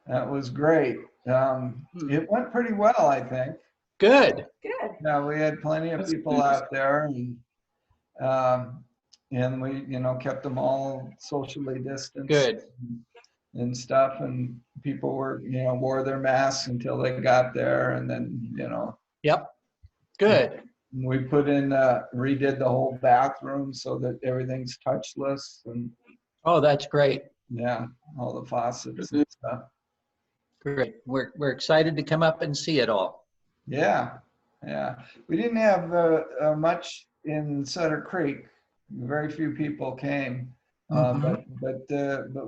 That was great. It went pretty well, I think. Good. Good. Yeah, we had plenty of people out there, um, and we, kept them all socially distanced. Good. And stuff, and people were, wore their masks until they got there, and then, Yep. Good. we redid the whole bathroom so that everything's touchless, and Oh, that's great. yeah, all the faucets and stuff. Great. We're excited to come up and see it all. Yeah, yeah. We didn't have much in Sutter Creek. Very few people came, but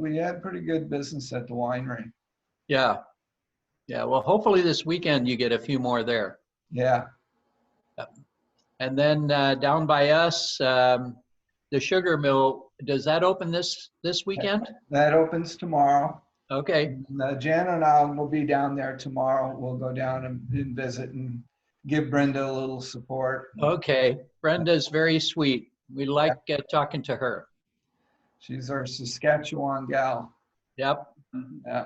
we had pretty good business at the winery. Yeah. Yeah. Well, hopefully this weekend you get a few more there. Yeah. And then down by us, the sugar mill, does that open this weekend? That opens tomorrow. Okay. Jan and I will be down there tomorrow. We'll go down and visit and give Brenda a little support. Okay. Brenda's very sweet. We like talking to her. She's our Saskatchewan gal. Yep. Yeah.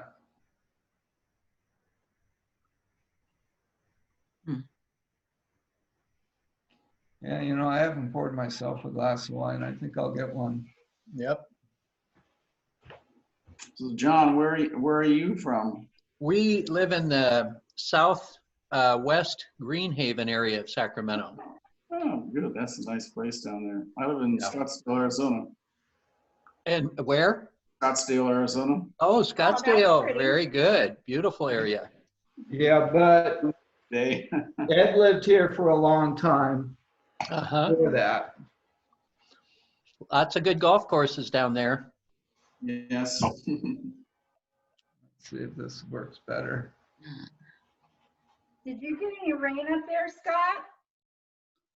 Yeah, I haven't poured myself a glass of wine. I think I'll get one. Yep. So John, where are you from? We live in the southwest Greenhaven area of Sacramento. Oh, good. That's a nice place down there. I live in Scottsdale, Arizona. And where? Scottsdale, Arizona. Oh, Scottsdale. pretty. Very good. Beautiful area. Yeah, but They. Ed lived here for a long time. Uh-huh. Before that. Lots of good golf courses down there. Yes. Let's see if this works better. Did you get any rain up there, Scott?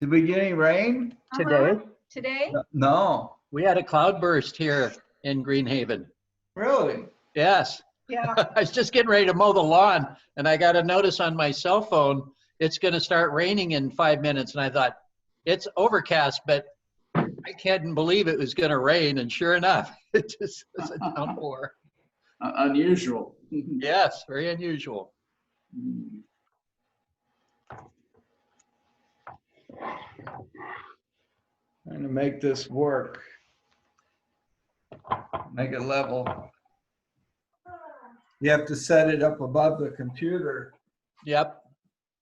Did we get any rain? Today? Today? No. We had a cloudburst here in Greenhaven. Really? Yes. Yeah. I was just getting ready to mow the lawn and I got a notice on my cell phone. It's going to start raining in 5 minutes. And I thought, it's overcast, but I couldn't believe it was going to rain. And sure enough, it just was a downpour. Unusual. Yes, very unusual. Trying to make this work. Make it level. You have to set it up above the computer Yep.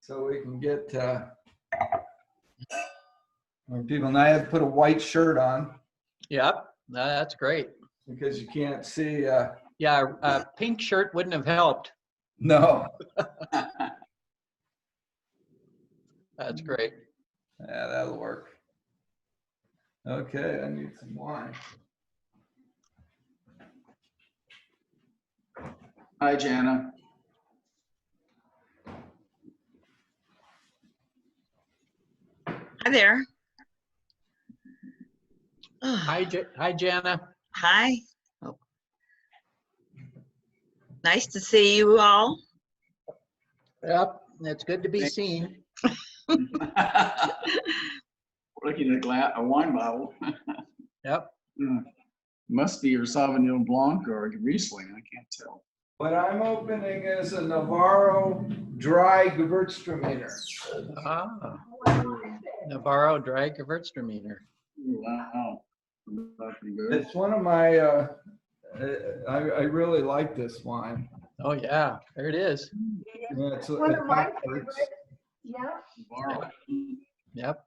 so we can get more people. And I have to put a white shirt on Yep. That's great. because you can't see. Yeah, a pink shirt wouldn't have helped. No. That's great. Yeah, that'll work. Okay, I need some wine. Hi, Jana. Hi there. Hi, Jana. Hi. Oh. Nice to see you all. Yep, it's good to be seen. Looking at a wine bottle. Yep. Must be your Sauvignon Blanc or Riesling. I can't tell. What I'm opening is a Navarro dry Gewürztraminer. Ah, Navarro dry Gewürztraminer. Wow. That's pretty good. It's one of my, I really like this wine. Oh yeah, there it is. Yeah, it's One of my it's- favorites. Yeah. Navarro. Yep.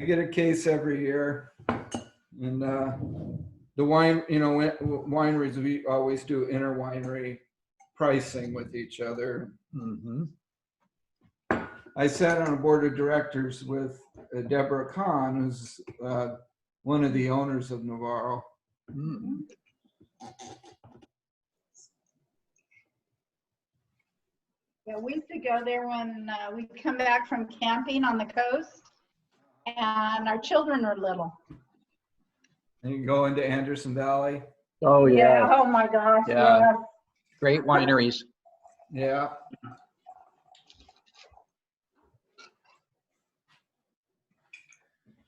I get a case every year, and the wine, wineries, we always do interwinery pricing with each other. Mm-hmm. I sat on a board of directors with Deborah Kahn, who's one of the owners of Navarro. Mm-hmm. Yeah, we used to go there when we'd come back from camping on the coast and our children were little. And you can go into Anderson Valley. Oh yeah. Oh my gosh. Yeah. Yeah. Great wineries. Yeah.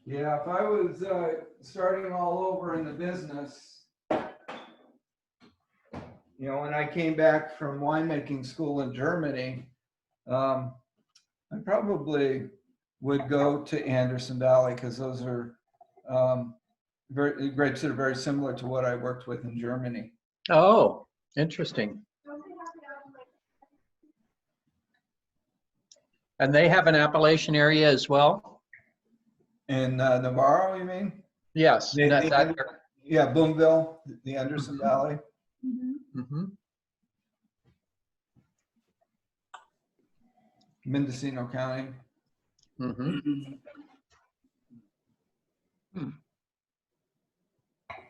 Yeah, if I was starting all over in the business, you know, when I came back from winemaking school in Germany, I probably would go to Anderson Valley because those are grapes that are very similar to what I worked with in Germany. Oh, interesting. And they have an appellation area as well? In Navarro, you mean? Yes. Yeah, Boomville, the Anderson Valley. Mm-hmm. Mendocino County. Mm-hmm.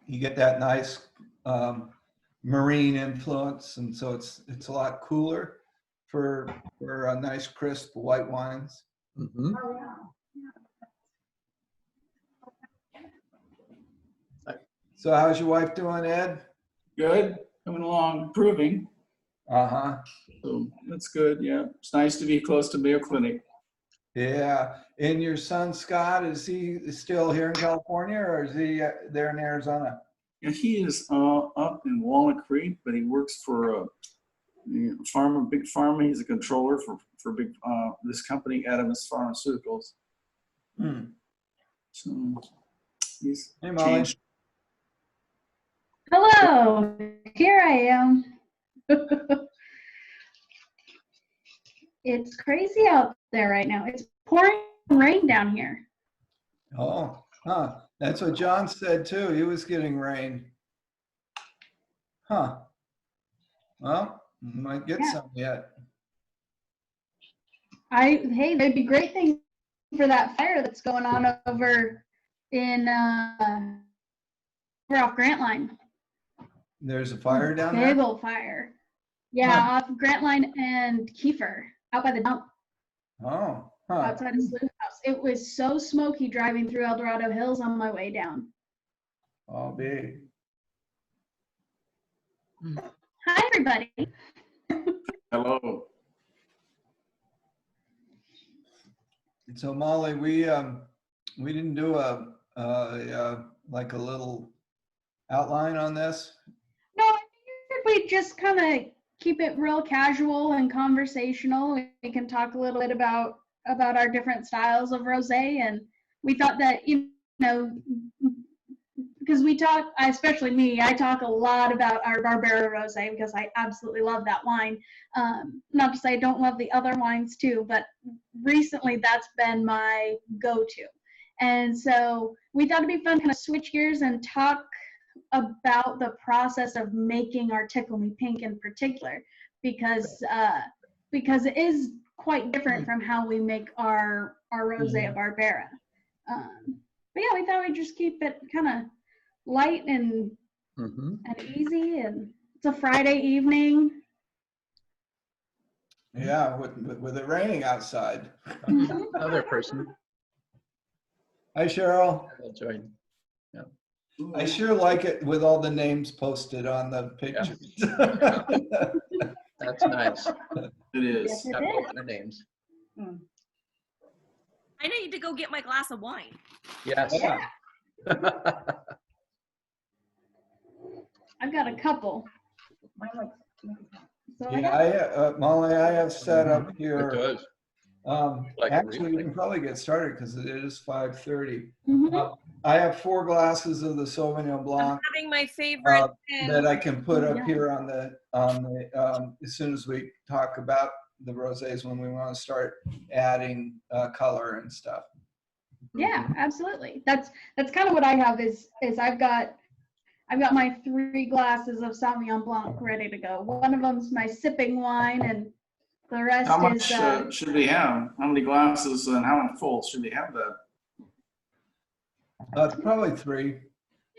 You get that nice marine influence, and so it's a lot cooler for nice crisp white wines. Mm-hmm. So how's your wife doing, Ed? Good, coming along, improving. Uh-huh. So that's good, yeah. It's nice to be close to Mayo Clinic. Yeah. And your son, Scott, is he still here in California or is he there in Arizona? And he is up in Walnut Creek, but he works for a farmer, big pharma. He's a controller for big this company, Adams Pharmaceuticals. Hmm. So he's Hey, Molly. changed. Hello, here I am. It's crazy out there right now. It's pouring rain down here. Oh, huh. That's what John said too. He was getting rain. Huh. Well, might get Yeah. some yet. Hey, there'd be great things for that fire that's going on over in over off Grant Line. There's a fire down Big there? old fire. Yeah, off Grant Line and Kiefer, out by the dump, Oh, huh. outside of Sleuth House. It was so smoky driving through El Dorado Hills on my way down. Oh, big. Hi, everybody. Hello. So Molly, we didn't do like a little outline on this. No, I figured we'd just kind of keep it real casual and conversational. We can talk a little bit about our different styles of rosé, and we thought that, you know, because we talk, especially me, I talk a lot about our Barbera rosé because I absolutely love that wine. Not to say I don't love the other wines too, but recently that's been my go-to. And so we thought it'd be fun to kind of switch gears and talk about the process of making our Tickle Me Pink in particular, because it is quite different from how we make our rosé at Barbera. But yeah, we thought we'd just keep it kind of light and easy, and it's a Friday evening. Yeah, with it raining outside. Another person. Hi, Cheryl. I'll join. I sure like it with all the names posted on the pictures. That's nice. It is. Yes, it Got is. both their names. I need to go get my glass of wine. Yes. Yeah. I've got a couple. So Yeah, Molly, I have set up It here. does. Like a Actually, we real can probably get started because it is 5:30. Mhm. I have 4 glasses of the Sauvignon I'm Blanc having my favorite. that I can put up Yeah. here on the as soon as we talk about the rosés when we want to start adding color and stuff. Yeah, absolutely. That's kind of what I have is I've got my 3 glasses of Sauvignon Blanc ready to go. One of them's my sipping wine, and the rest How much is should they have? How many glasses and how full should they have that? Probably 3.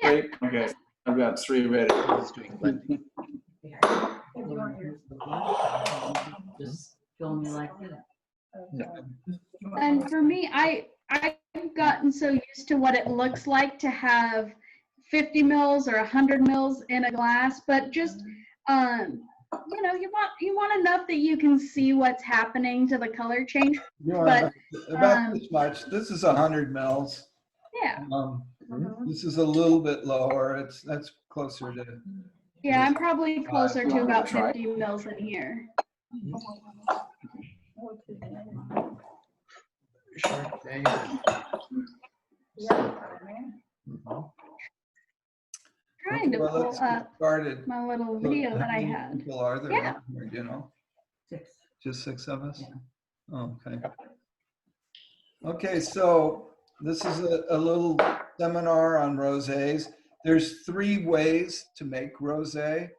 Yeah. Right? Okay, I've got 3 ready. He's doing blending. Just fill me like that. No. and for me, I've gotten so used to what it looks like to have 50 mils or 100 mils in a glass, but just you know, you want enough that you can see what's happening to the color change. You want But, about this much. This is 100 mils. Yeah. This is a little bit lower. That's closer to Yeah, I'm probably closer to wanna about try? 50 mils in here. Trying Okay, to well, pull let's get up started. my little So video how that I many had. people are there Yeah. in here, do you know? 6. Just 6 of us? Yeah. Oh, okay. Okay, so this is a little seminar on rosés. There's 3 ways to make rosé.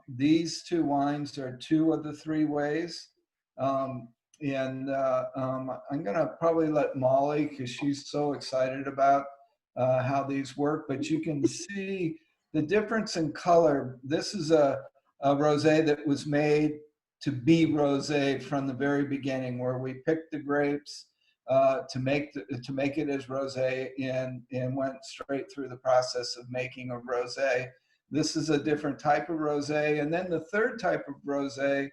These 2 wines are 2 of the 3 ways. I'm gonna probably let Molly, because she's so excited about how these work, but you can see the difference in color. This is a rosé that was made to be rosé from the very beginning, where we picked the grapes to make it as rosé and went straight through the process of making a rosé. This is a different type of rosé, and then the third type of rosé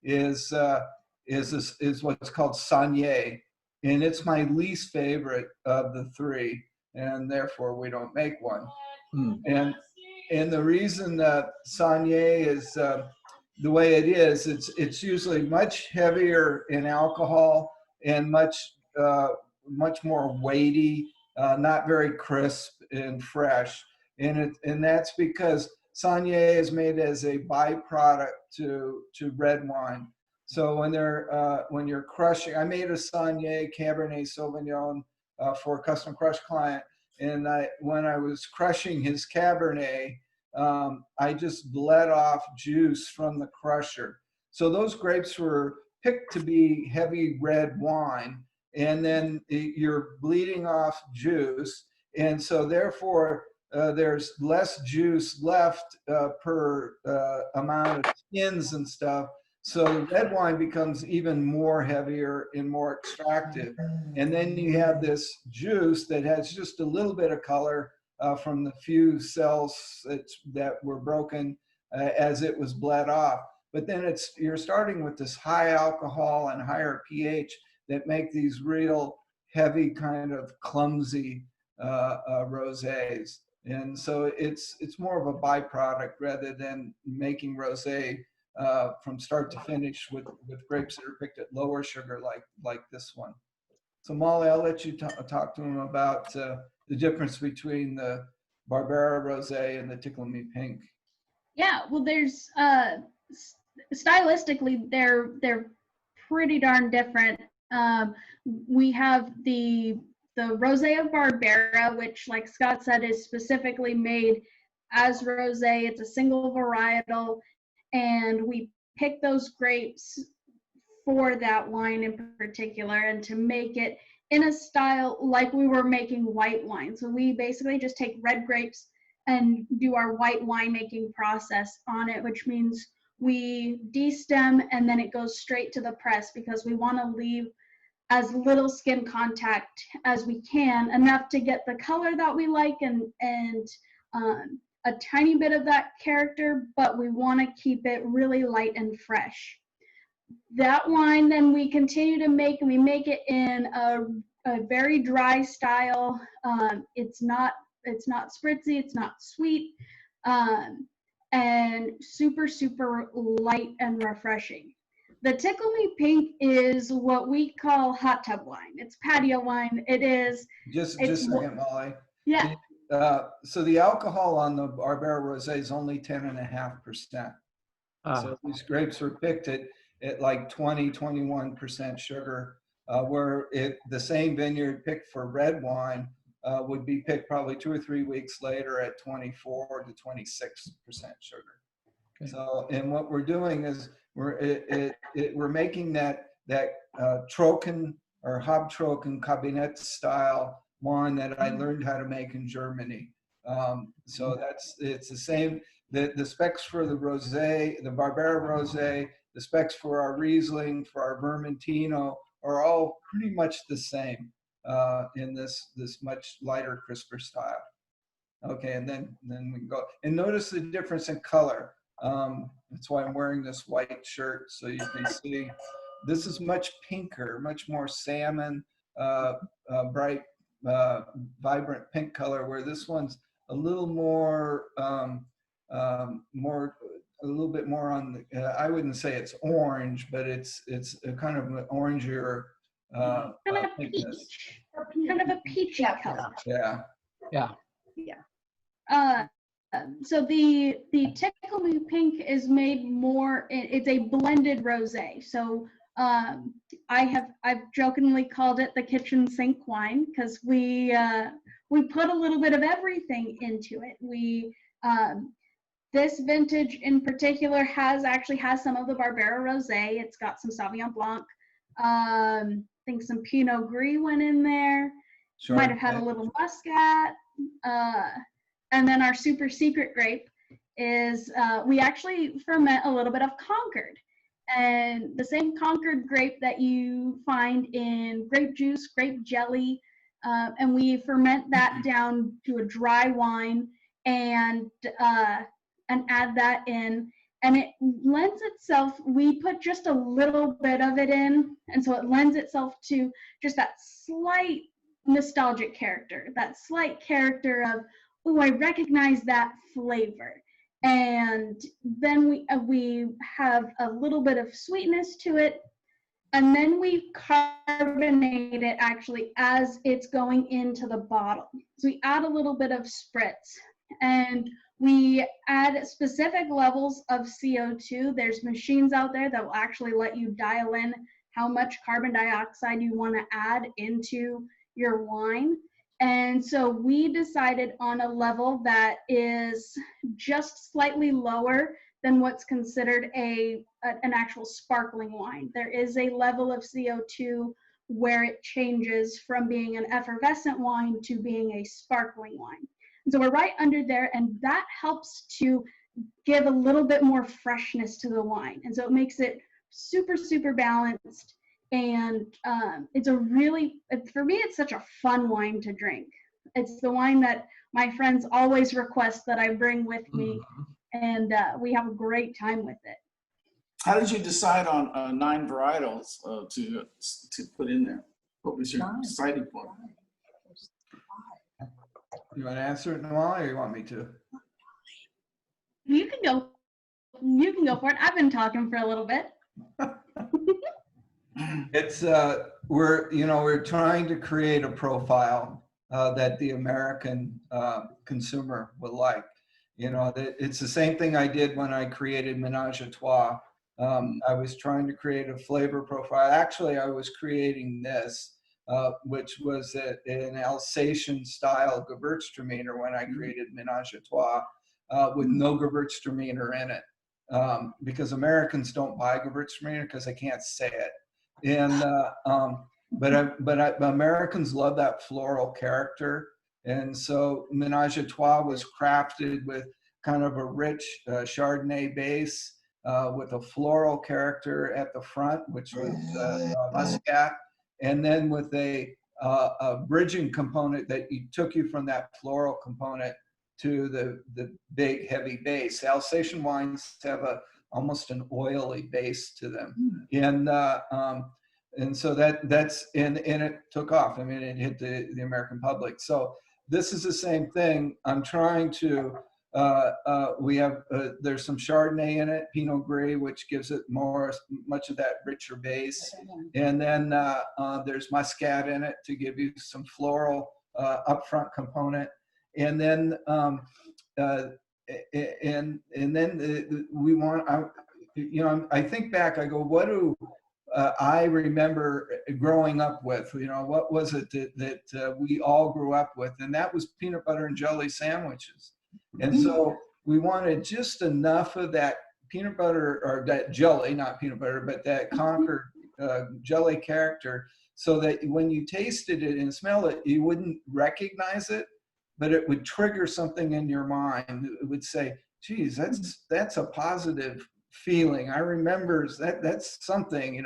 is what's called Saignée, and it's my least favorite of the 3, and therefore we don't make one. And the reason that Saignée is the way it is, it's usually much heavier in alcohol and much more weighty, not very crisp and fresh. And that's because Saignée is made as a byproduct to red wine. So when you're crushing, I made a Saignée Cabernet Sauvignon for a custom crush client, and when I was crushing his Cabernet, I just bled off juice from the crusher. So those grapes were picked to be heavy red wine, and then you're bleeding off juice, and so therefore there's less juice left per amount of skins and stuff. So red wine becomes even more heavier and more extractive. And then you have this juice that has just a little bit of color from the few cells that were broken as it was bled off. But then you're starting with this high alcohol and higher pH that make these real heavy, kind of clumsy rosés. And so it's more of a byproduct rather than making rosé from start to finish with grapes that are picked at lower sugar like this one. So Molly, I'll let you talk to him about the difference between the Barbera Rosé and the Tickle Me Pink. Yeah, well, there's stylistically they're pretty darn different. We have the Rosé of Barbera, which, like Scott said, is specifically made as rosé. It's a single varietal, and we pick those grapes for that wine in particular, and to make it in a style like we were making white wine. So we basically just take red grapes and do our white winemaking process on it, which means we destem and then it goes straight to the press, because we want to leave as little skin contact as we can, enough to get the color that we like and a tiny bit of that character, but we want to keep it really light and fresh. That wine then we continue to make, and we make it in a very dry style. It's not spritzy, it's not sweet, and super, super light and refreshing. The Tickle Me Pink is what we call hot tub wine. It's patio wine. It is. Just a second, Molly. Yeah. So the alcohol on the Barbera Rosé is only 10.5%. So these grapes were picked at like 21% sugar, where the same vineyard picked for red wine would be picked probably 2 or 3 weeks later at 24 to 26% sugar. Okay. So, and what we're doing is we're making that Trocken or Habtrocken Kabinett style wine that I learned how to make in Germany. So it's the same. The specs for the rosé, the Barbera Rosé, the specs for our Riesling, for our Vermentino are all pretty much the same in this much lighter, crisper style. Okay, and then we can go. And notice the difference in color. That's why I'm wearing this white shirt, so you can see this is much pinker, much more salmon, bright, vibrant pink color, where this one's a little more more, a little bit more on the, I wouldn't say it's orange, but it's a kind of an orangier Kind of thickness. peach. Kind of a peachy Yeah. color. Yeah. So the Tickle Me Pink is made more. It's a blended rosé. So I've jokingly called it the kitchen sink wine because we put a little bit of everything into it. This vintage in particular actually has some of the Barbera rosé. It's got some Sauvignon Blanc. I think some Pinot Gris went in there. Sure. Might have had a little Muscat. And then our super secret grape is we actually ferment a little bit of Concord. And the same Concord grape that you find in grape juice, grape jelly, and we ferment that down to a dry wine and add that in. And it lends itself, we put just a little bit of it in, and so it lends itself to just that slight nostalgic character, that slight character of, oh, I recognize that flavor. And then we have a little bit of sweetness to it, and then we carbonate it actually as it's going into the bottle. So we add a little bit of spritz, and we add specific levels of CO2. There's machines out there that will actually let you dial in how much carbon dioxide you want to add into your wine. And so we decided on a level that is just slightly lower than what's considered an actual sparkling wine. There is a level of CO2 where it changes from being an effervescent wine to being a sparkling wine. And so we're right under there, and that helps to give a little bit more freshness to the wine. And so it makes it super, super balanced. And it's a really, for me, it's such a fun wine to drink. It's the wine that my friends always request that I bring with me, and we have a great time with it. How did you decide on 9 varietals to put in there? What was your deciding point? You want to answer it, Noel, or you want me to? You can go for it. I've been talking for a little bit. It's we're trying to create a profile that the American consumer would like. It's the same thing I did when I created Ménage à Trois. I was trying to create a flavor profile. Actually, I was creating this, which was an Alsatian style Gewürztraminer when I created Ménage à Trois, with no Gewürztraminer in it, because Americans don't buy Gewürztraminer because they can't say it. And but Americans love that floral character, and so Ménage à Trois was crafted with kind of a rich Chardonnay base with a floral character at the front, which was Muscat, and then with a bridging component that took you from that floral component to the big heavy base. Alsatian wines have almost an oily base to them, and so that's and it took off. I mean, it hit the American public. So this is the same thing. I'm trying to. We have there's some Chardonnay in it, Pinot Gris, which gives it much of that richer base, and then there's Muscat in it to give you some floral upfront component, and then we want. I think back. I go, what do I remember growing up with? What was it that we all grew up with? And that was peanut butter and jelly sandwiches. And so we wanted just enough of that peanut butter, or that jelly, not peanut butter, but that Concord jelly character, so that when you tasted it and smelled it, you wouldn't recognize it, but it would trigger something in your mind. It would say, geez, that's a positive feeling. I remember that's something,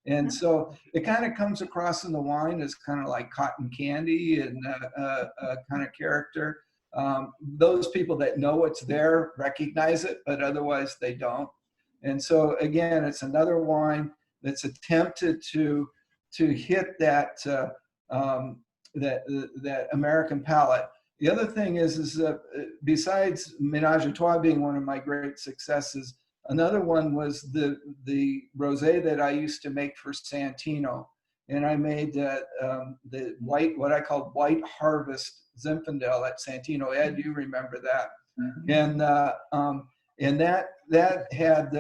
And so it kind of comes across in the wine as kind of like cotton candy and kind of character. Those people that know what's there recognize it, but otherwise they don't. And so again, it's another wine that's attempted to hit that that American palate. the other thing is besides Ménage à Trois being one of my great successes, another one was the rosé that I used to make for Santino, and I made the white, what I called White Harvest Zinfandel at Santino. Ed, you remember that? Mm-hmm. And that had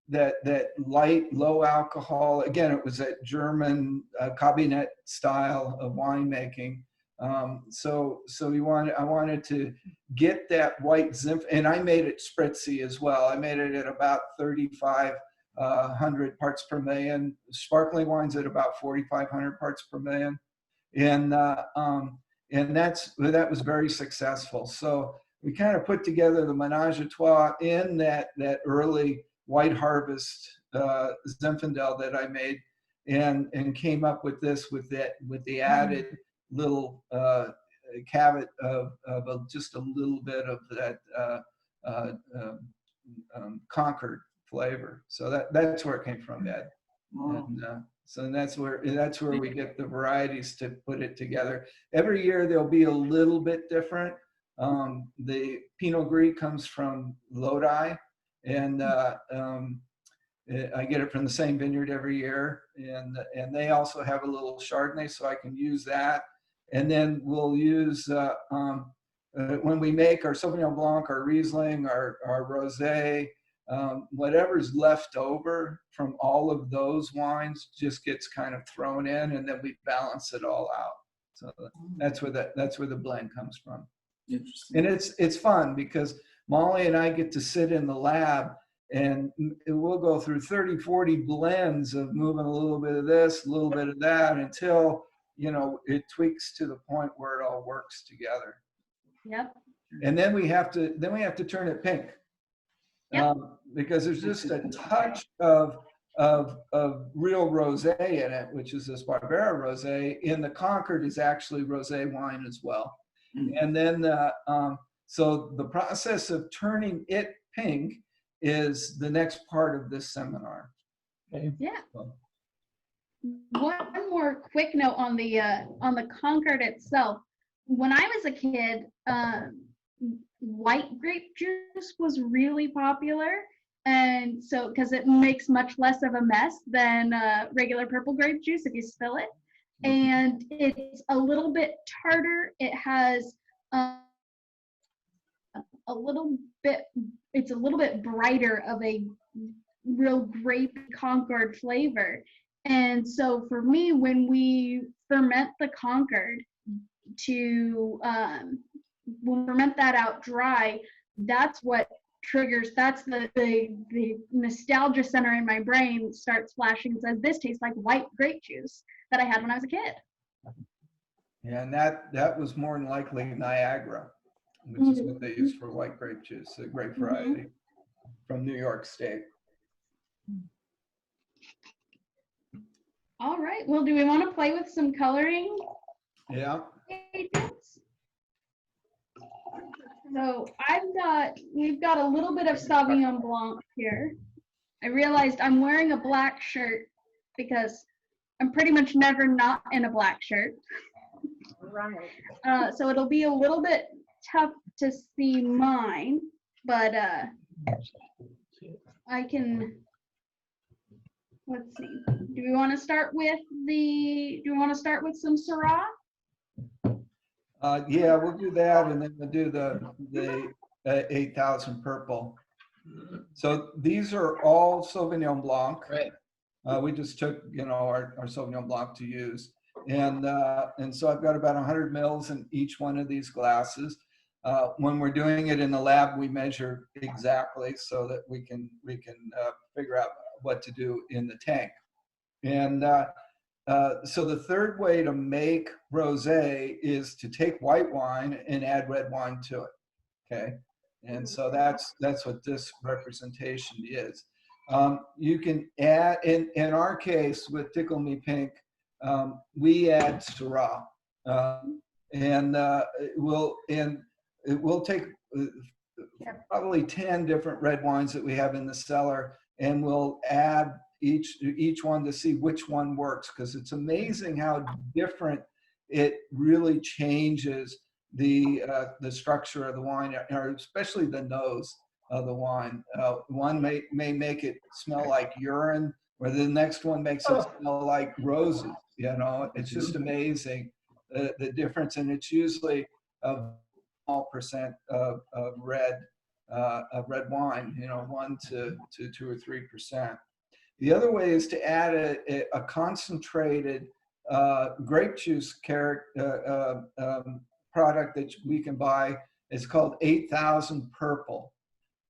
that light, low alcohol. Again, it was a German cabinet style of winemaking. So I wanted to get that white Zinf, and I made it spritzy as well. I made it at about 3,500 parts per million. Sparkling wines at about 4,500 parts per million, and that was very successful. So we kind of put together the Ménage à Trois in that early White Harvest Zinfandel that I made, and came up with this with the added little caveat of just a little bit of that Concord flavor. So that's where it came from, Ed. And so that's where we get the varieties to put it together. Every year they'll be a little bit different. The Pinot Gris comes from Lodi, and I get it from the same vineyard every year, and they also have a little Chardonnay, so I can use that. And then we'll use when we make our Sauvignon Blanc, our Riesling, our Rosé, whatever's left over from all of those wines just gets kind of thrown in, and then we balance it all out. So that's where the blend comes from. Interesting. And it's fun because Molly and I get to sit in the lab, and we'll go through 30, 40 blends of moving a little bit of this, a little bit of that, until it tweaks to the point where it all works together. Yep. And then we have to turn it pink. Yep. Because there's just a touch of real rosé in it, which is this Barbera rosé. In the Concord is actually rosé wine as well. And then so the process of turning it pink is the next part of this seminar. Okay. Yeah. So. One more quick note on the Concord itself. When I was a kid, white grape juice was really popular, and so because it makes much less of a mess than regular purple grape juice if you spill it, and it's a little bit tartar. It has it's a little bit brighter of a real grape Concord flavor. And so for me, when we ferment the Concord when we ferment that out dry, that's what triggers, that's the nostalgia center in my brain starts flashing and says, this tastes like white grape juice that I had when I was a kid. Yeah, and that was more than likely Niagara, which is what they use for white grape juice, a grape variety from New York State. All right, well, do we want to play with some coloring Yeah. agents? So we've got a little bit of Sauvignon Blanc here. I realized I'm wearing a black shirt because I'm pretty much never not in a black shirt. Right. So it'll be a little bit tough to see mine, but I can, let's see. Do we want to start with some Syrah? Yeah, we'll do that, and then we'll do the 8,000 purple. So these are all Sauvignon Blanc. Right. We just took our Sauvignon Blanc to use, and so I've got about 100 mils in each one of these glasses. When we're doing it in the lab, we measure exactly so that we can figure out what to do in the tank. And so the third way to make rosé is to take white wine and add red wine to it. Okay, and so that's what this representation is. You can add, in our case with Tickle Me Pink, we add Syrah, and we'll take probably 10 different red wines that we have in the cellar, and we'll add each one to see which one works, because it's amazing how different it really changes the structure of the wine, or especially the nose of the wine. One may make it smell like urine, or the next one makes it smell like roses. You know, it's just amazing the difference, and it's usually a small percent of red wine. You know, 1 to 2 or 3%. The other way is to add a concentrated grape juice product that we can buy. It's called 8000 Purple,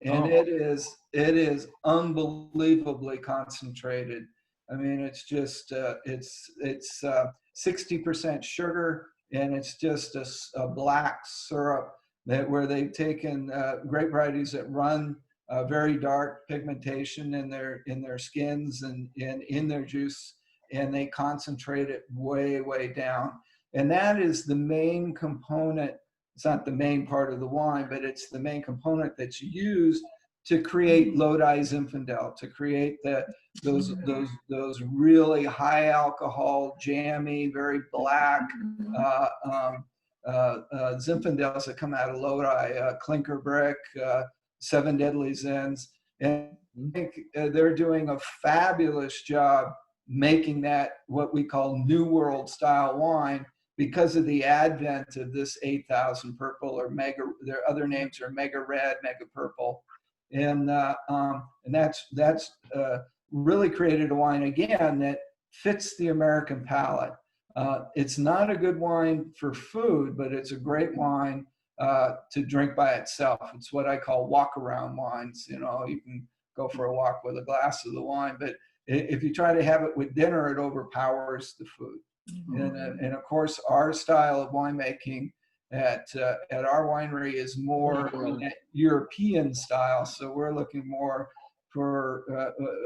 and it is unbelievably concentrated. I mean, it's just it's 60% sugar, and it's just a black syrup where they've taken grape varieties that run very dark pigmentation in their skins and in their juice, and they concentrate it way down. And that is the main component. It's not the main part of the wine, but it's the main component that's used to create Lodi Zinfandel, to create those really high alcohol, jammy, very black Zinfandels that come out of Lodi, Clinker Brick, Seven Deadly Zins. And I think they're doing a fabulous job making that what we call New World style wine, because of the advent of this 8000 Purple, or Mega. Their other names are Mega Red, Mega Purple, and that's really created a wine again that fits the American palate. It's not a good wine for food, but it's a great wine to drink by itself. It's what I call walk-around wines. You know, you can go for a walk with a glass of the wine, but if you try to have it with dinner, it overpowers the food. And of course, our style of winemaking at our winery is more European style. So we're looking more for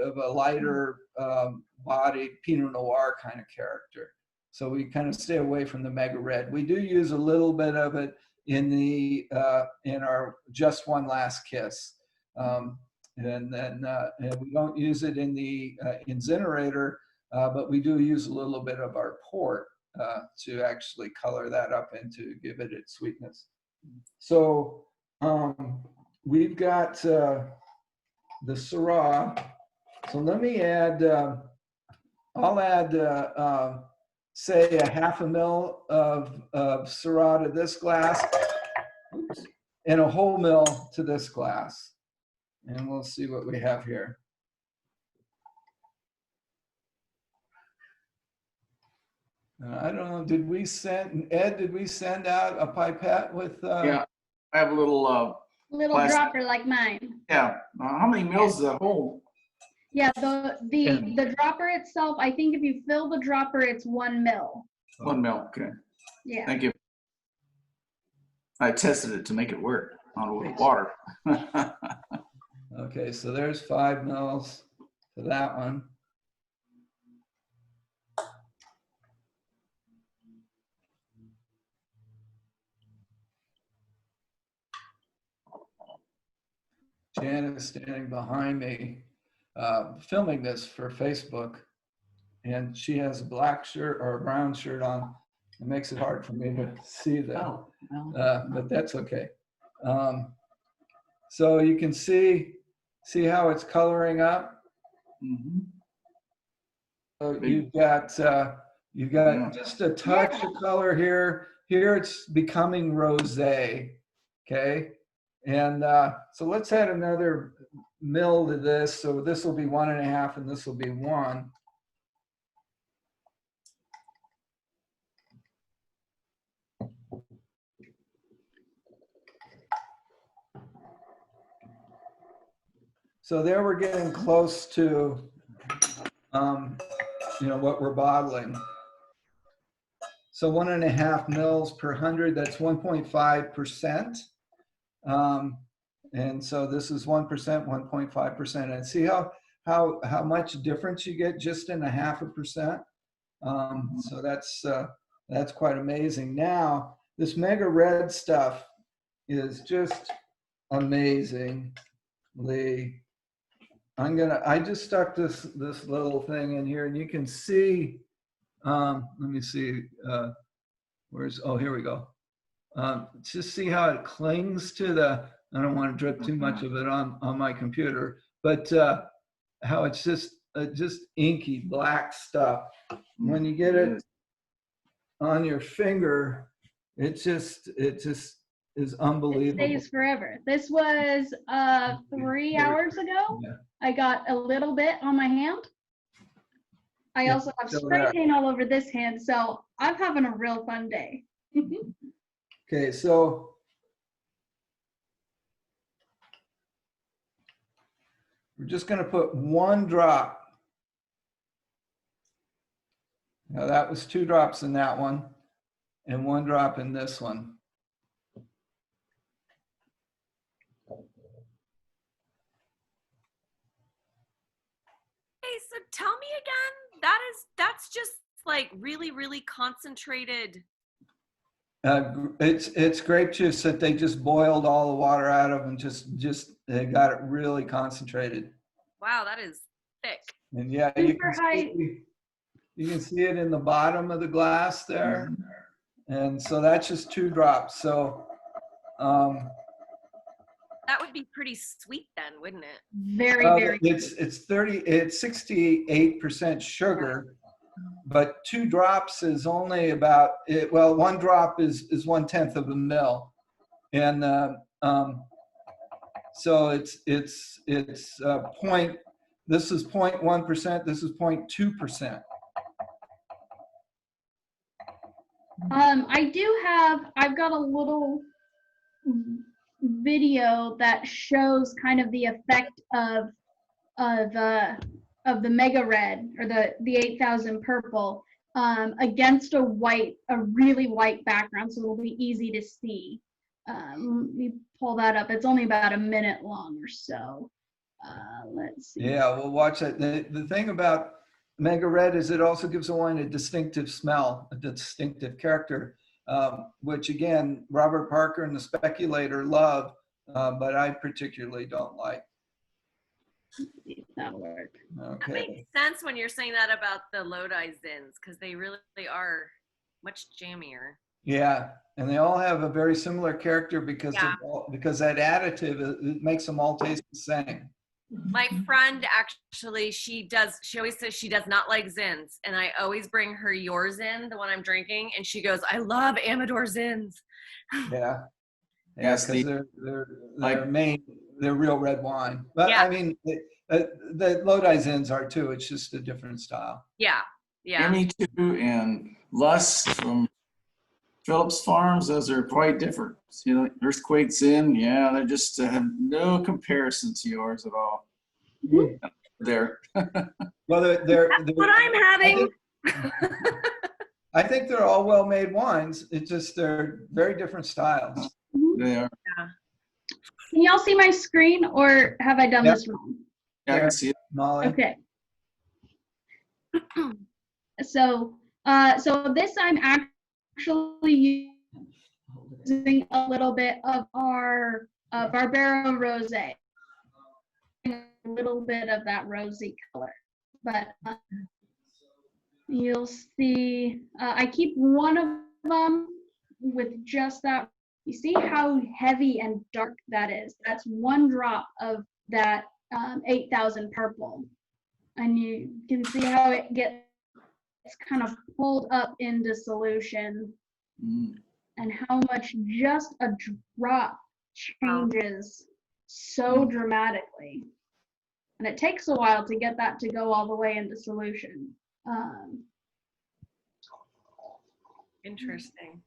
of a lighter bodied Pinot Noir kind of character. So we kind of stay away from the Mega Red. We do use a little bit of it in our Just One Last Kiss. And we don't use it in the incinerator, but we do use a little bit of our port to actually color that up and to give it its sweetness. So we've got the Syrah. So let me add, I'll add, say, a half a mil of Syrah to this glass, and a whole mil to this glass. And we'll see what we have here. I don't know, Ed, did we send out a pipette with? Yeah, I have a little plastic dropper like mine. Yeah, how many mils does that hold? Yeah, the dropper itself, I think if you fill the dropper, it's 1 mil. 1 mil, okay. Yeah. Thank you. I tested it to make it work on water. Okay, so there's 5 mils for that one. Jan is standing behind me, filming this for Facebook, and she has a black shirt or a brown shirt on. It makes it hard for me to see that, but that's okay. So you can see how it's coloring up. Mm-hmm. So you've got just a touch of color here. Here it's becoming rosé, okay? And so let's add another mil to this. So this will be 1.5, and this will be 1. So there we're getting close to, what we're bottling. So 1.5 mils per 100, that's 1.5%. And so this is 1%, 1.5%. And see how much difference you get just in 0.5%. So that's quite amazing. Now, this Mega Red stuff is just amazingly. I just stuck this little thing in here, and you can see, let me see, oh, here we go. Just see how it clings to the, I don't want to drip too much of it on my computer, but how it's just inky black stuff. When you get it on your finger, it just is unbelievable. It stays forever. This was 3 hours ago. Yeah. I got a little bit on my hand. I Yeah, also have still spray there. paint all over this hand, so I'm having a real fun day. Okay, so we're just going to put 1 drop. Now that was 2 drops in that one and 1 drop in this one. Hey, so tell me again, that's just like really, really concentrated. It's grape juice that they just boiled all the water out of and just they got it really concentrated. Wow, that is thick. And yeah, you can see it in the bottom of the glass there. And so that's just 2 drops. So That would be pretty sweet then, wouldn't it? Very, very. it's 68% sugar, but 2 drops is only about it. Well, 1 drop is 1/10 of a mil, and so it's point. This is 0.1%. This is 0.2%. I've got a little video that shows kind of the effect of the Mega Red or the 8000 Purple against a really white background, so it'll be easy to see. Let me pull that up. It's only about a minute long or so. Let's see. Yeah, we'll watch that. The thing about Mega Red is it also gives the wine a distinctive smell, a distinctive character, which again, Robert Parker and the Speculator love, but I particularly don't like. Let's see if that'll work. That Okay. makes sense when you're saying that about the Lodi Zins, because they really are much jammier. Yeah, and they all have a very similar character because Yeah. because that additive it makes them all taste the same. My friend actually, she always says she does not like Zins, and I always bring her your Zin, the one I'm drinking, and she goes, I love Amador Zins. Yeah. Yes, because they're real red wine. But Yeah. I mean, the Lodi Zins are too. It's just a different style. Yeah, yeah. Me too, and Lust from Phillips Farms, those are quite different. You know, Earthquake's in, yeah, they're just have no comparison to yours at all. There. Well, That's what I'm having. I think they're all well-made wines. It's just they're very different styles. They are. Can y'all see my screen, or have I done Yep. this wrong? Yeah, I can see it. Molly. Okay. So this I'm actually using a little bit of our Barbero Rosé, a little bit of that rosy color, but you'll see I keep one of them with just that. You see how heavy and dark that is? That's 1 drop of that 8000 Purple, and you can see how it gets kind of pulled up into solution, and how much just a drop changes so dramatically. And it takes a while to get that to go all the way into solution. Interesting.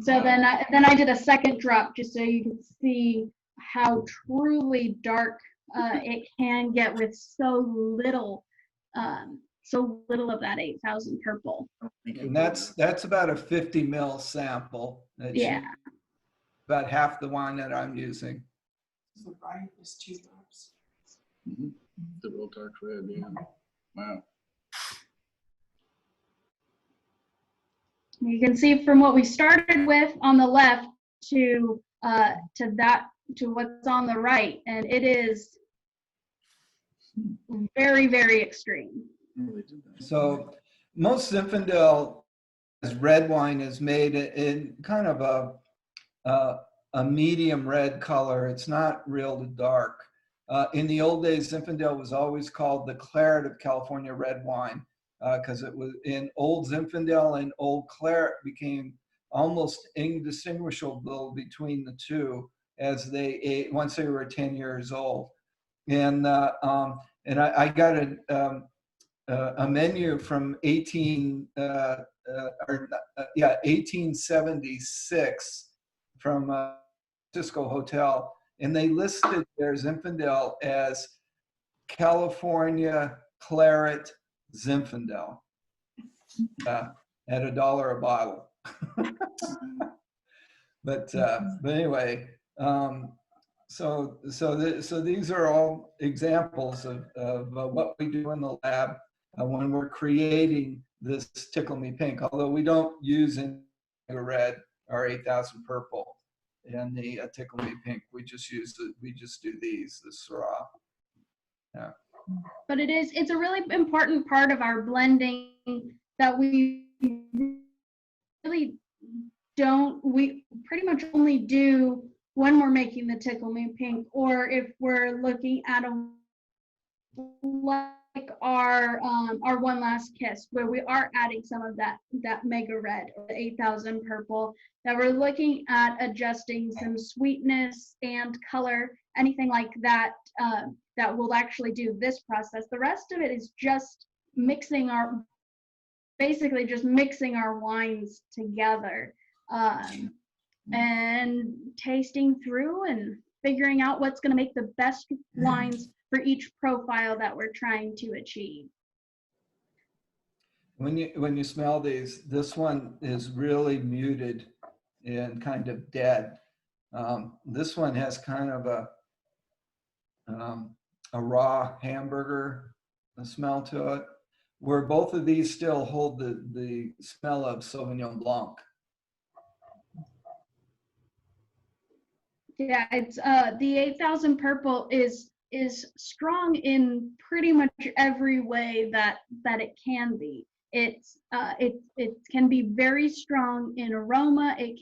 So then I did a second drop just so you can see how truly dark it can get with so little of that 8000 Purple. And that's about a 50 ml sample. Yeah. About half the wine that I'm using. The right is 2 drops. The real dark red, yeah. Wow. You can see from what we started with on the left to what's on the right, and it is very, very extreme. So most Zinfandel red wine is made in kind of a medium red color. It's not real dark. In the old days, Zinfandel was always called the claret of California red wine because it was in old Zinfandel and old claret became almost indistinguishable between the two as they ate once they were 10 years old. And I got a menu from 1876 from Cisco Hotel, and they listed their Zinfandel as California Claret Zinfandel at $1 a bottle. But anyway, so these are all examples of what we do in the lab when we're creating this Tickle Me Pink. Although we don't use in red or 8000 purple in the Tickle Me Pink, we just do these, the Syrah. Yeah. But it's a really important part of our blending that we really don't, we pretty much only do when we're making the Tickle Me Pink, or if we're looking at a like our One Last Kiss, where we are adding some of that mega red or the 8000 purple, that we're looking at adjusting some sweetness and color, anything like that, that will actually do this process. The rest of it is just basically just mixing our wines together, and tasting through and figuring out what's going to make the best wines for each profile that we're trying to achieve. When you smell these, this one is really muted and kind of dead. This one has kind of a raw hamburger smell to it, where both of these still hold the smell of Sauvignon Blanc. Yeah, it's the 8000 purple is strong in pretty much every way that it can be. It can be very strong in aroma. It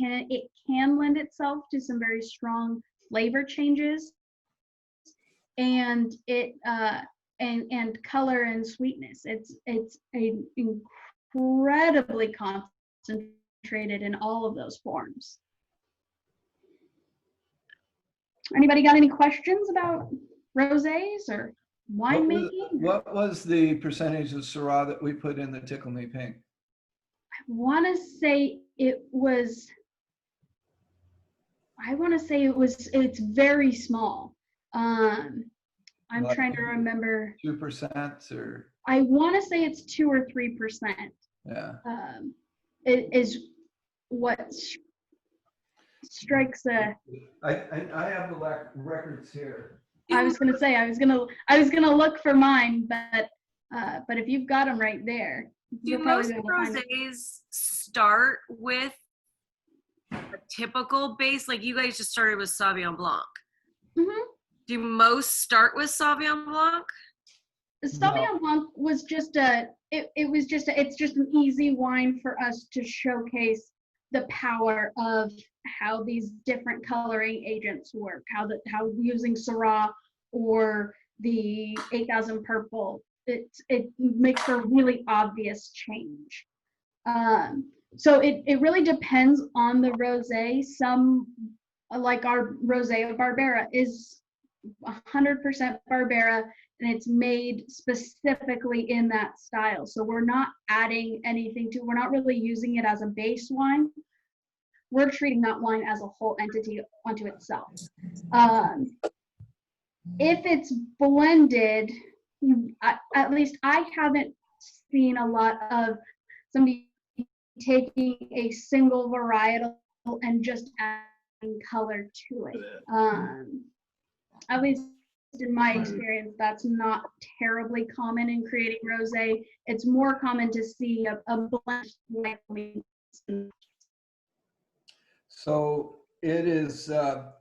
can lend itself to some very strong flavor changes, and and color and sweetness. It's incredibly concentrated in all of those forms. Anybody got any questions about rosés or winemaking? What was the percentage of Syrah that we put in the Tickle Me Pink? I want to say it's very small. I'm trying to remember. 2% or? I want to say it's 2 or 3%. Yeah. It is what strikes a. I have the records here. I was gonna say I was gonna look for mine, but if you've got them right there, do most rosés start with a typical base? Like you guys just started with Sauvignon Blanc. Mm-hmm. Do most start with Sauvignon Blanc? Sauvignon Blanc was just it's just an easy wine for us to showcase the power of how these different coloring agents work, how using Syrah or the 8000 purple, it makes a really obvious change. So it really depends on the rosé. Some, like our rosé of Barbera, is 100% Barbera, and it's made specifically in that style. So we're not adding anything to, we're not really using it as a base wine. We're treating that wine as a whole entity unto itself. If it's blended, at least I haven't seen a lot of somebody taking a single varietal and just adding color to it. At least in my experience, that's not terribly common in creating rosé. It's more common to see a blend like So it is the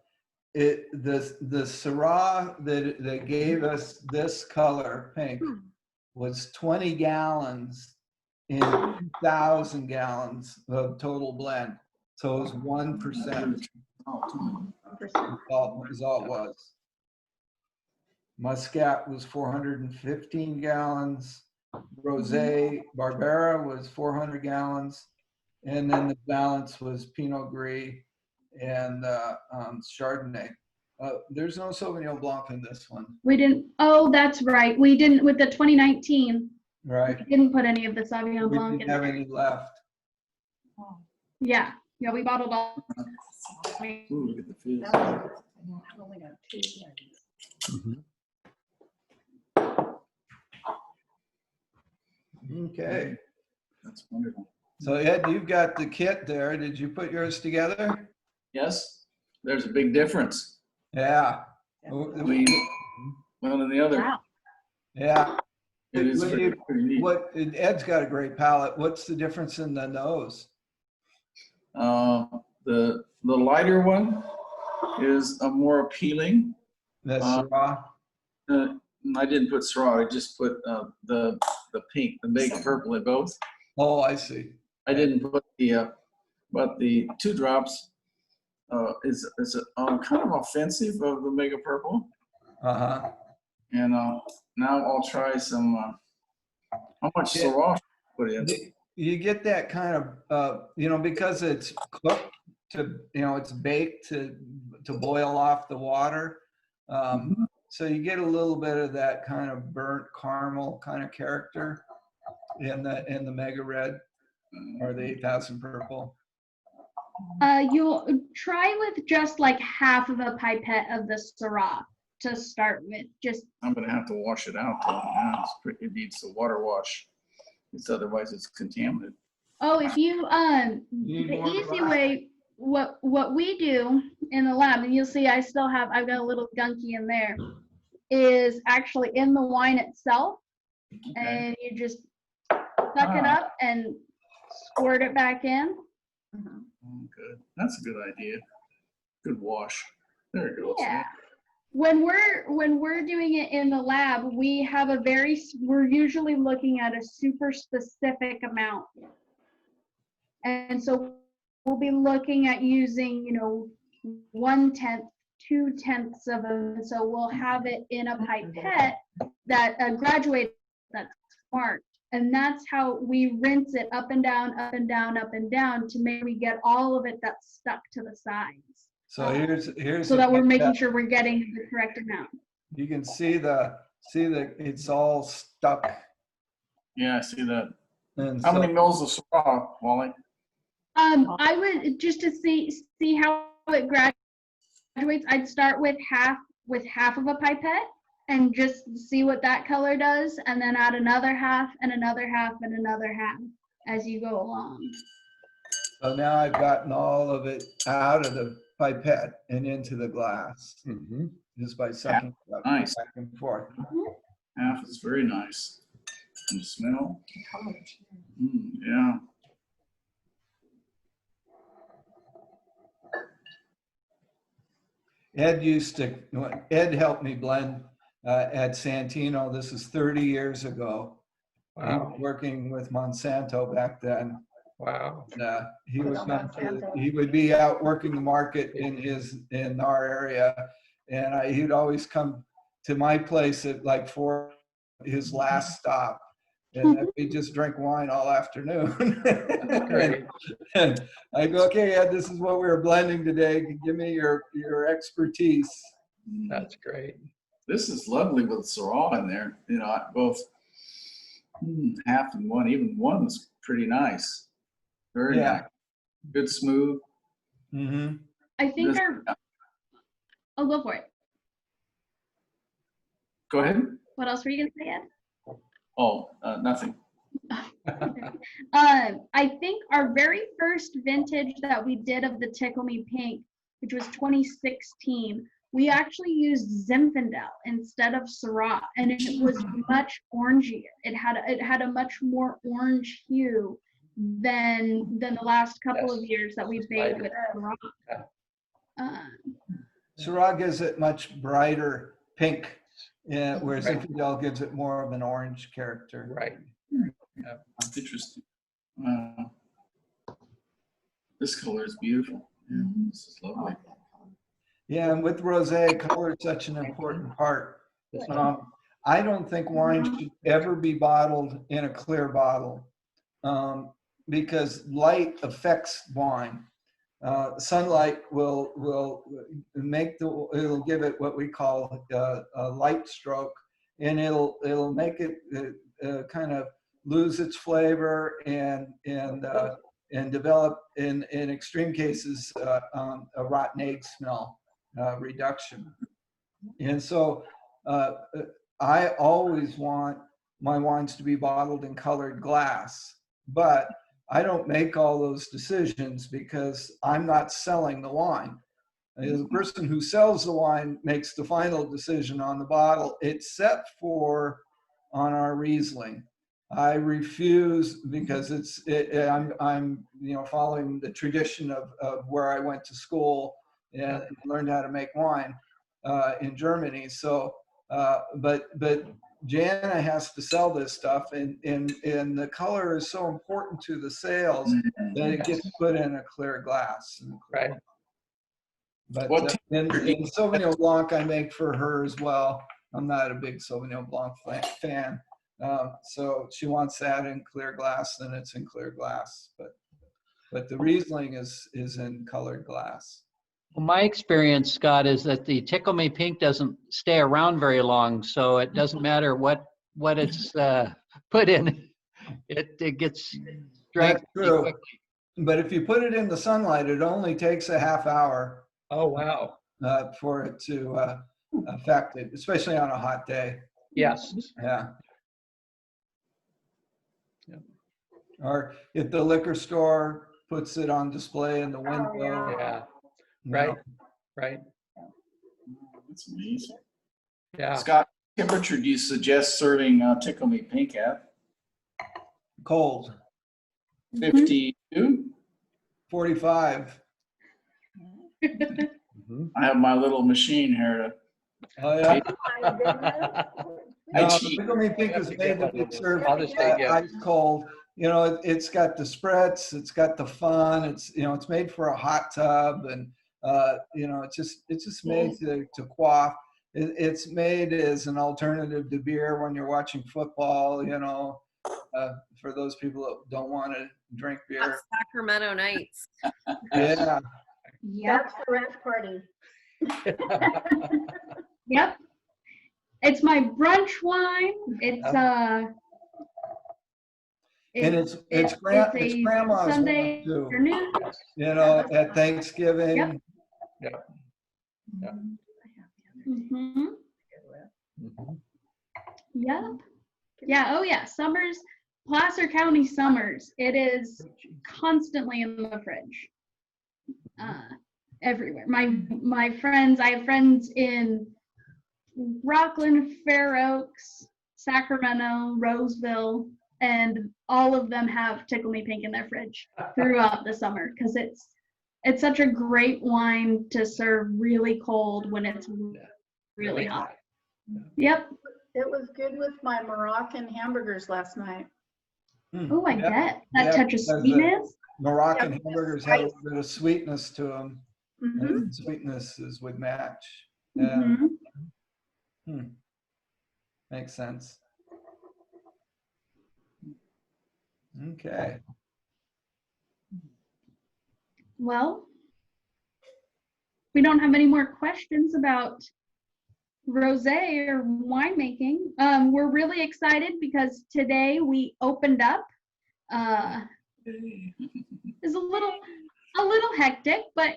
Syrah that gave us this color pink was 20 gallons in 2,000 gallons of total blend. So it was 1%. Is all it was. Muscat was 415 gallons. Rosé Barbera was 400 gallons. And then the balance was Pinot Gris and Chardonnay. There's no Sauvignon Blanc in this one. We didn't, oh, that's right. We didn't, with the 2019, Right. we didn't put any of the Sauvignon We Blanc didn't in have there. any left. Yeah, yeah, we bottled all. Ooh, look at the fizz. I've only got 2 here. Okay. That's wonderful. So Ed, you've got the kit there. Did you put yours together? Yes, there's a big difference Yeah. between one and the other. Wow. Yeah. It is What do pretty neat. Ed's got a great palate. What's the difference in the nose? The lighter one is more appealing. That's Uh, raw. I didn't put Syrah, I just put the pink, the big purple in both. Oh, I see. I didn't put but the 2 drops is kind of offensive of the mega purple. Uh-huh. And now I'll try some, how much Yeah. Syrah should I put in? You get that kind of, because it's cooked it's baked to boil off the water. So you get a little bit of that kind of burnt caramel kind of character in the Mega Red or the 8,000 Purple. You'll try with just like half of a pipette of the Syrah to start with. Just I'm gonna have to wash it out though. Yeah, it needs a water wash. Otherwise it's contaminated. oh, if you need the more easy glass? way, what we do in the lab, and you'll see I've got a little gunky in there, is actually in the wine itself, and you just suck it up and squirt it back in. Oh, good. That's a good idea. Good wash. There it goes. Yeah. When we're doing it in the lab, we're usually looking at a super specific amount. And so we'll be looking at using, 1/10, 2/10 of a, so we'll have it in a pipette that graduates, that's marked. And that's how we rinse it up and down, up and down, up and down to make we get all of it that's stuck to the sides. So here's So that we're making pipette. sure we're getting the correct amount. You can see it's all stuck. Yeah, I see that. And How so- many mils of Syrah, Wally? I would just to see how it graduates. I'd start with half of a pipette and just see what that color does, and then add another half and another half and another half as you go along. So now I've gotten all of it out of the pipette and into the glass just by sucking it up Nice. back and forth. Half is very nice. And the smell? Yeah. Ed helped me blend at Santino. This is 30 years ago. He was working with Monsanto back then. Wow. And, he would be out working the market in our area, and he'd always come to my place at like 4, his last stop, and then we'd just drink wine all afternoon. Great. And I go, okay, Ed, this is what we were blending today. Give me your expertise. That's great. This is lovely with Syrah in there. Both half and one, even one was pretty nice. Very nice. Good smooth. Mm-hmm. I think I'll go for it. Go ahead. What else were you gonna say, Ed? Oh, nothing. I think our very first vintage that we did of the Tickle Me Pink, which was 2016, we actually used Zinfandel instead of Syrah, and it was much orangier. It had a much more orange hue than the last couple of years that we've made with Syrah. Syrah gives it much brighter pink, whereas Zinfandel gives it more of an orange character. Right. Interesting. Wow. This color is beautiful. Yeah, this is lovely. Yeah, and with rosé, color is such an important part. I don't think wine should ever be bottled in a clear bottle because light affects wine. Sunlight will make it'll give it what we call a light stroke, and it'll make it kind of lose its flavor and develop in extreme cases a rotten egg smell reduction. And so I always want my wines to be bottled in colored glass, but I don't make all those decisions because I'm not selling the wine. The person who sells the wine makes the final decision on the bottle, except for on our Riesling. I refuse because I'm following the tradition of where I went to school and learned how to make wine in Germany. So, but Jana has to sell this stuff, and the color is so important to the sales that it gets put in a clear glass. Right. But and Sauvignon Blanc I make for her as well. I'm not a big Sauvignon Blanc fan. So she wants that in clear glass, then it's in clear glass. But the Riesling is in colored glass. Well, my experience, Scott, is that the Tickle Me Pink doesn't stay around very long, so it doesn't matter what it's put in. It gets drank That's pretty true. quickly. But if you put it in the sunlight, it only takes a half hour Oh, wow. for it to affect it, especially on a hot day. Yes. Yeah. Or if the liquor store puts it on display in the window. Yeah. you Right. know. Right. That's amazing. Yeah. Scott, what temperature do you suggest serving Tickle Me Pink at? Cold. 52? 45. I have my little machine here Oh, yeah. I No, cheat. Tickle Me Pink is made to be served Father's Day gift. ice cold. It's got the spritz, it's got the fun. It's made for a hot tub, and it's just made to quaff. It's made as an alternative to beer when you're watching football. For those people that don't want to drink Hot beer. Sacramento nights. Yeah. Yep. That's the rest party. Yep. It's my brunch wine. It's And it's grandma's Sunday one too. afternoon. At Thanksgiving. Yep. Yeah. Mm-hmm. Yep. Yeah. Oh yeah. Summers, Placer County summers. It is constantly in the fridge. Everywhere. My friends. I have friends in Rockland, Fair Oaks, Sacramento, Roseville, and all of them have Tickle Me Pink in their fridge throughout the summer because it's such a great wine to serve really cold when it's really hot. Yep. It was good with my Moroccan hamburgers last night. Oh, I bet. That touch of because the sweetness. Moroccan Yep. hamburgers have a little bit of sweetness to them. Mhm. And sweetnesses would match. Yeah. Mhm. Makes sense. Okay. Well, we don't have any more questions about rosé or winemaking. We're really excited because today we opened up. It's a little hectic, but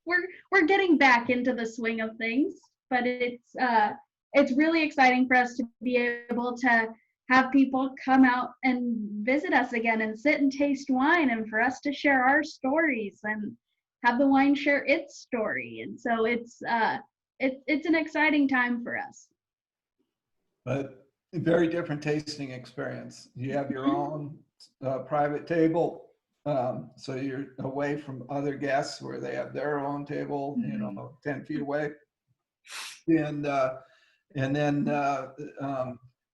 we're getting back into the swing of things. But it's really exciting for us to be able to have people come out and visit us again and sit and taste wine, and for us to share our stories and have the wine share its story. And so it's an exciting time for us. But a very different tasting experience. You have your own private table. So you're away from other guests where they have their own table, 10 feet away. And then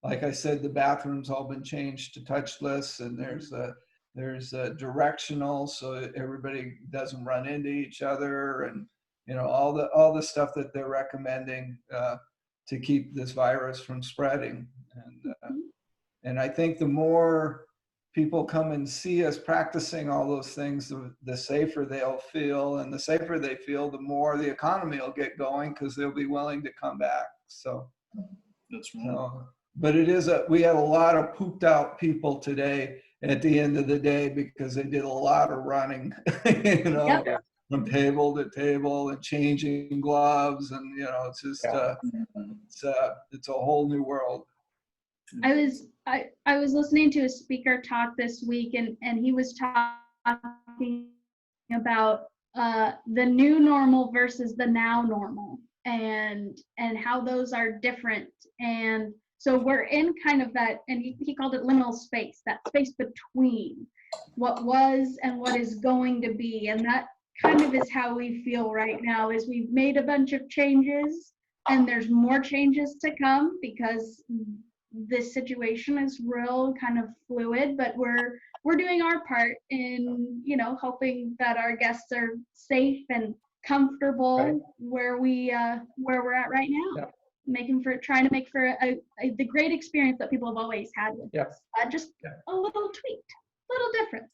like I said, the bathrooms all been changed to touchless, and there's a directional, so everybody doesn't run into each other, and all the stuff that they're recommending to keep this virus from spreading. And I think the more people come and see us practicing all those things, the safer they'll feel, and the safer they feel, the more the economy will get going, because they'll be willing to come back. So That's right. but we had a lot of pooped out people today at the end of the day, because they did a lot of running, Yep. from table to table and changing gloves, and it's just it's a whole new world. I was listening to a speaker talk this week, and he was talking about the new normal versus the now normal, and how those are different. And so we're in kind of that, and he called it liminal space, that space between what was and what is going to be. And that kind of is how we feel right now, is we've made a bunch of changes, and there's more changes to come, because this situation is real kind of fluid, but we're doing our part in hoping that our guests are safe and comfortable where we're at right now. Trying to make for the great experience that people have always had with us. Just a little tweaked, a little different.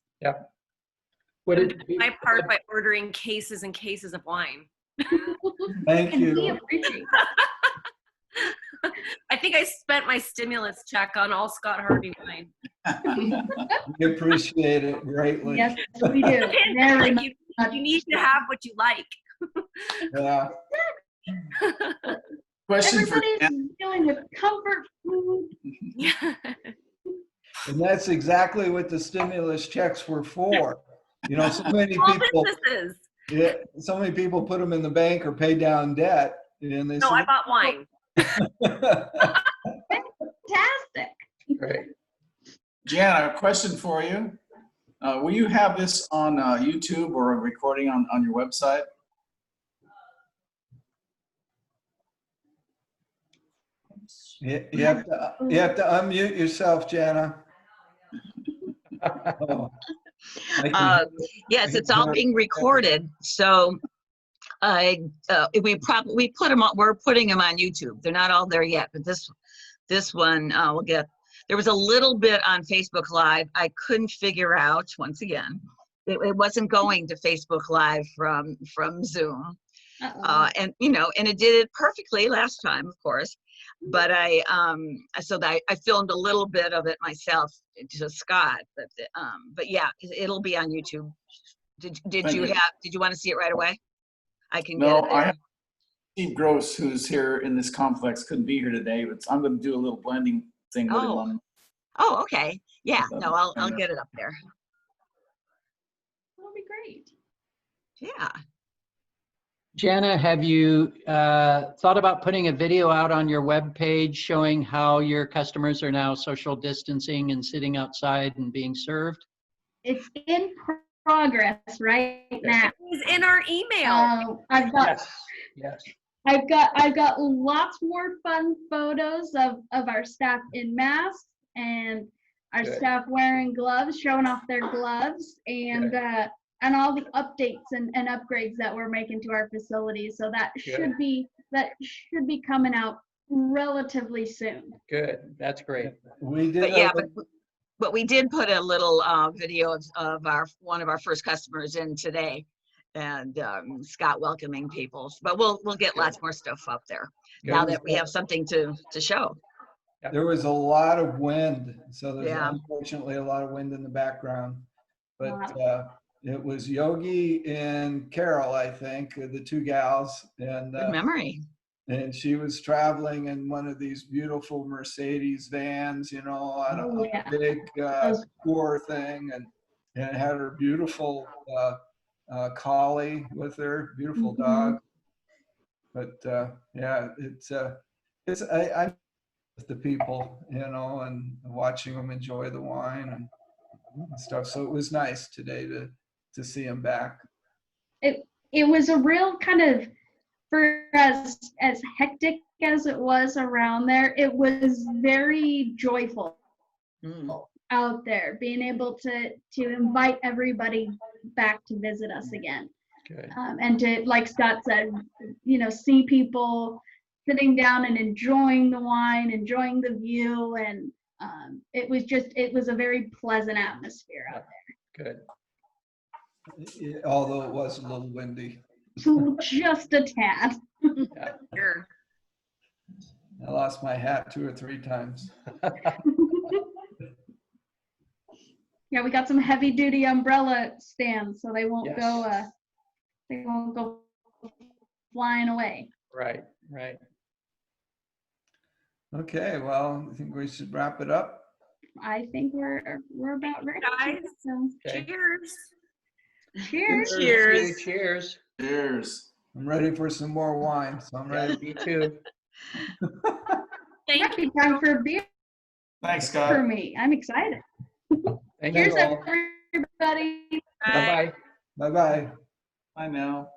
My part by ordering cases and cases of wine. Thank you. We appreciate that. I think I spent my stimulus check on all Scott Harvey wine. We appreciate it greatly. Yes, we do. Very much. You need to have what you like. Yeah. Question for Everybody's dealing with comfort food. And that's exactly what the stimulus checks were for. So many Small people. businesses. Yeah, so many people put them in the bank or pay down debt. And they No, I bought wine. Fantastic. Great. Jan, a question for you. Will you have this on YouTube or a recording on your website? You have to unmute yourself, Jana. Oh, Yes, it's all being recorded. So we put them on, we're putting them on YouTube. They're not all there yet, but this one will get. There was a little bit on Facebook Live. I couldn't figure out, once again, it wasn't going to Facebook Live from Zoom. And it did it perfectly last time, of course. But I filmed a little bit of it myself to Scott. But yeah, it'll be on YouTube. Did you want to see it right away? I can get it there. I have Steve Gross, who's here in this complex, couldn't be here today, but I'm going to do a little blending thing with him. Oh, okay. Yeah, no, I'll get it up there. That'll be great. Yeah. Jana, have you thought about putting a video out on your webpage showing how your customers are now social distancing and sitting outside and being served? It's in progress right now. It's in our email. I've got Yes. I've got lots more fun photos of our staff in masks, and our Good. staff wearing gloves, showing off their gloves, and all the updates and upgrades that we're making to our facilities. So that should be coming out relatively soon. Good. That's great. We did. But yeah, but we did put a little video of one of our first customers in today, and Scott welcoming people. But we'll get lots more stuff up there now that we have something to show. There was a lot of wind, so there's Yeah. unfortunately a lot of wind in the background. But Wow. it was Yogi and Carol, I think, the two gals, and Good memory. and she was traveling in one of these beautiful Mercedes vans, on Oh, a yeah. big tour thing, and had her beautiful collie with her, beautiful dog. But yeah, I with the people, and watching them enjoy the wine and stuff. So it was nice today to see them back. It was a real kind of for as hectic as it was around there, it was very joyful out there, being able to invite everybody back to visit us again. Good. And to, like Scott said, see people sitting down and enjoying the wine, enjoying the view, and it was a very pleasant atmosphere out Good. Although it was a little windy. there. Just a tad. Yeah. Sure. I lost my hat 2 or 3 times. Yeah, we got some heavy duty umbrella stands, so they won't Yes. go flying away. Right. Right. Okay, well, I think we should wrap it up. I think we're about ready. Guys. So, Okay. Cheers. cheers. Cheers. Cheers. Cheers. I'm ready for some more wine, so I'm ready. Me too. Thank Might be you. time for a beer Thanks, for Scott. me. I'm excited. Thank Cheers, you all. everybody. Bye-bye. Bye-bye. Bye now.